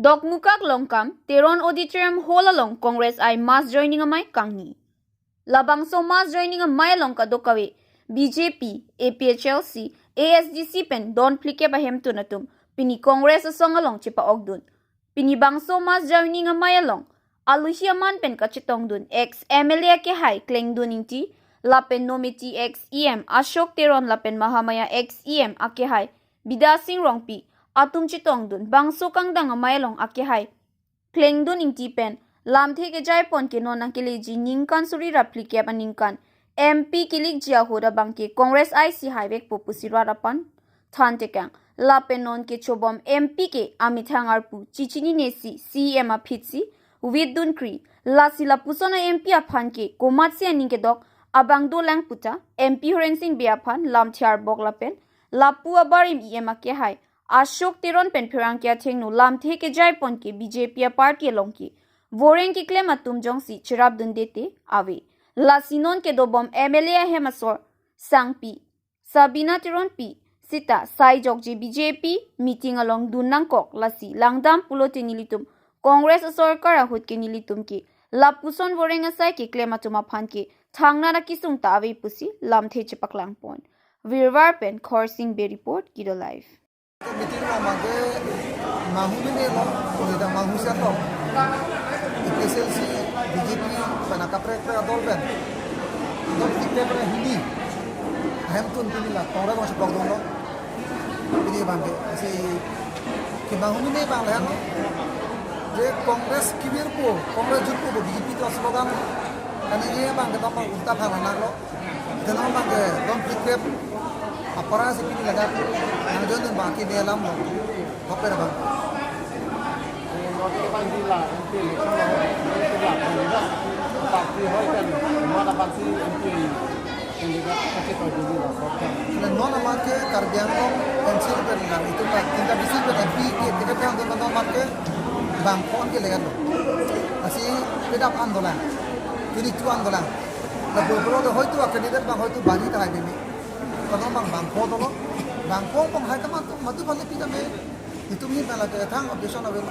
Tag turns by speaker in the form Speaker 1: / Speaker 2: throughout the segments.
Speaker 1: Dok mukak longkam, Teron Auditorium Hall along Congress I mass joining a mai kangni. Labang so mass joining a mai longka dokawe, BJP, APHLC, ASGC pen don plike bahem tunatum, pini Congress a song along chipa ogdun. Pini bang so mass joining a mai along, Alusia man pen kachitong dun, ex MLA ke hai kleng dun inti, lapen nomiti ex EM, Ashok Teron lapen Mahamaya ex EM ake hai, Bidasing rongpi, atum chitong dun bangso kang dang amailong akihai kleng dun inti pen lam the ke jai pon ke non angkele ji ningkan suri replike pa ningkan MP kilik jia hoda bangke Congress IC highway popusira rapan than tekang la pen non ke chobom MP ke amithang arpu chichini nesi CM a phitsi widun kri la sila pusona MP a phan ke komat se aning ke dok abang do lang puta MP horensing bia phan lam thiar bok la pen lapu abarim EM a ke hai Ashok Teron pen phirang kya thengnu lam the ke jai pon ke BJP party along ki voreng ki claim atum jong si chirab dun dete ave la sinon ke do bom MLA hemasor sangpi Sabina Teron pi sita sai jok je BJP meeting along dunang kok lasi langdam pulote nilitum Congress sarkar ahut ke nilitum ki la puson voreng asai ke claim atuma phan ke thangna na kisung ta ave pusi lam the chipaklang pon virwar pen khorsing be report kido live
Speaker 2: meeting mangge mahumine lo udah mahusia to IPSLC BJP panaka prek adolben dol tikte pre hindi hamtun pinila tora masuk bagdong lo ini bangge si ke mahumine bang lehan je Congress kibir ko Congress jut ko BJP to slogan kane ye bangge to ulta phana lo denam bangge dom tikte अपराध से भी लगा जो दिन बाकी दे लम लोग कपड़े रखा नॉन अमार के कार्बियांगों एनसीएल पर निकाल itu lah tinggal di sini MP के tinggal yang tu नॉन अमार के bangkon के लेकर लो असी pedap आंदोलन jadi itu आंदोलन lalu kalau hoy tu kandidat bang hoy tu bagi tak ada ni kalau bang foto bang pong hai teman tu matu balik pita me itu ni bala ke thang objection avel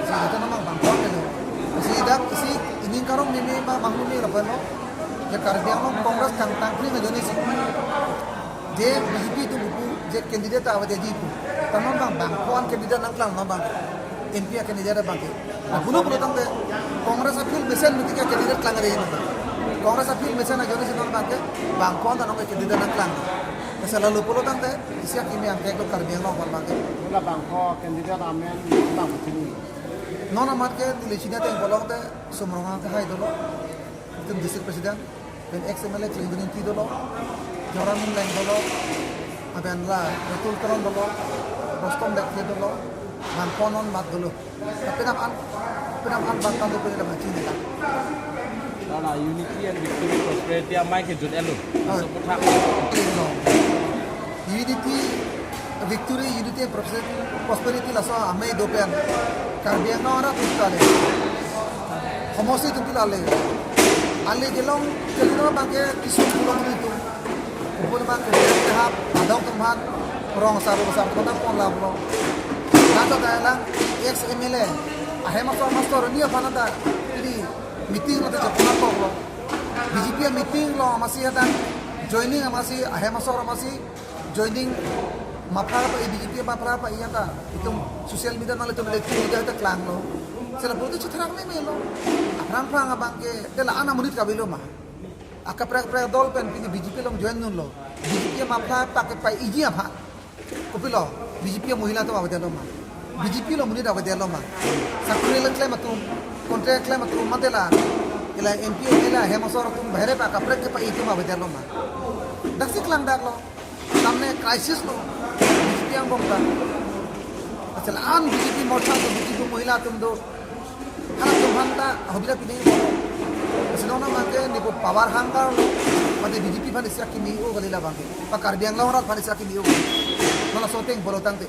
Speaker 2: si itu namang bang pong ke si dak si ini karong ni bang ni la pano je karbiang lo Congress kang tang pri me joni si je BJP tu buku je candidate awade ji pu tamam bang pong candidate nang klang bang MP candidate bang ke buno buno tang te Congress appeal mesen mitika candidate klang re ni Congress appeal mesen joni si non bang ke bang pong ta nang candidate nang klang selalu pulau tante isi kimi yang kayak dokter biang long bang
Speaker 3: mula bangko kandidat amen bang sini
Speaker 2: non amat ke di sini teh bolong teh sumronga ke hai dulu itu district president dan XMLA celindung ti dulu joran lain dulu aben lah betul teron dulu rostom dek dulu man konon mat dulu tapi nam an bangkan tu punya macam ni kan
Speaker 3: Nah, unity and victory prosperity amai ke jod elo. Seputar.
Speaker 2: Unity, victory, unity and prosperity lah so amai dopen. Karbiang na orang tu kale. Homosi tu pilale. Ale gelong bangke kisah pulang itu. Upun bangke tahap adong tempat orang saru kota pon lah pulang. Nanti dah ex MLA. Ahema so mastor ni apa nada. Jadi meeting lo teja puna to lo BJP meeting lo masih ada joining masih masuk masih joining mapra apa BJP mapra apa iya ta itu sosial media malah itu media itu klang lo sela bodo citra me lo rang abang ke tela ana munit ka bilo mah aka pra dol pen pini BJP lo join nun lo BJP mapra pakai pai iji apa kopilo BJP mohila to awade lo mah BJP lo munit awade lo mah sakure lang claim atum kontrak claim atum madela ila MP ila hemasor tum bahare pa kapre ke pa itu ma bedelo ma daksi klang dak lo samne crisis lo BJP ang bongta asal an BJP morcha to BJP mohila tum do hana tum hanta hobila pini asal na ma ke ni power hangar lo mate BJP phane sia ki mi o galila bang pa karbiang la horat phane sia ki mi o nala soteng bolotante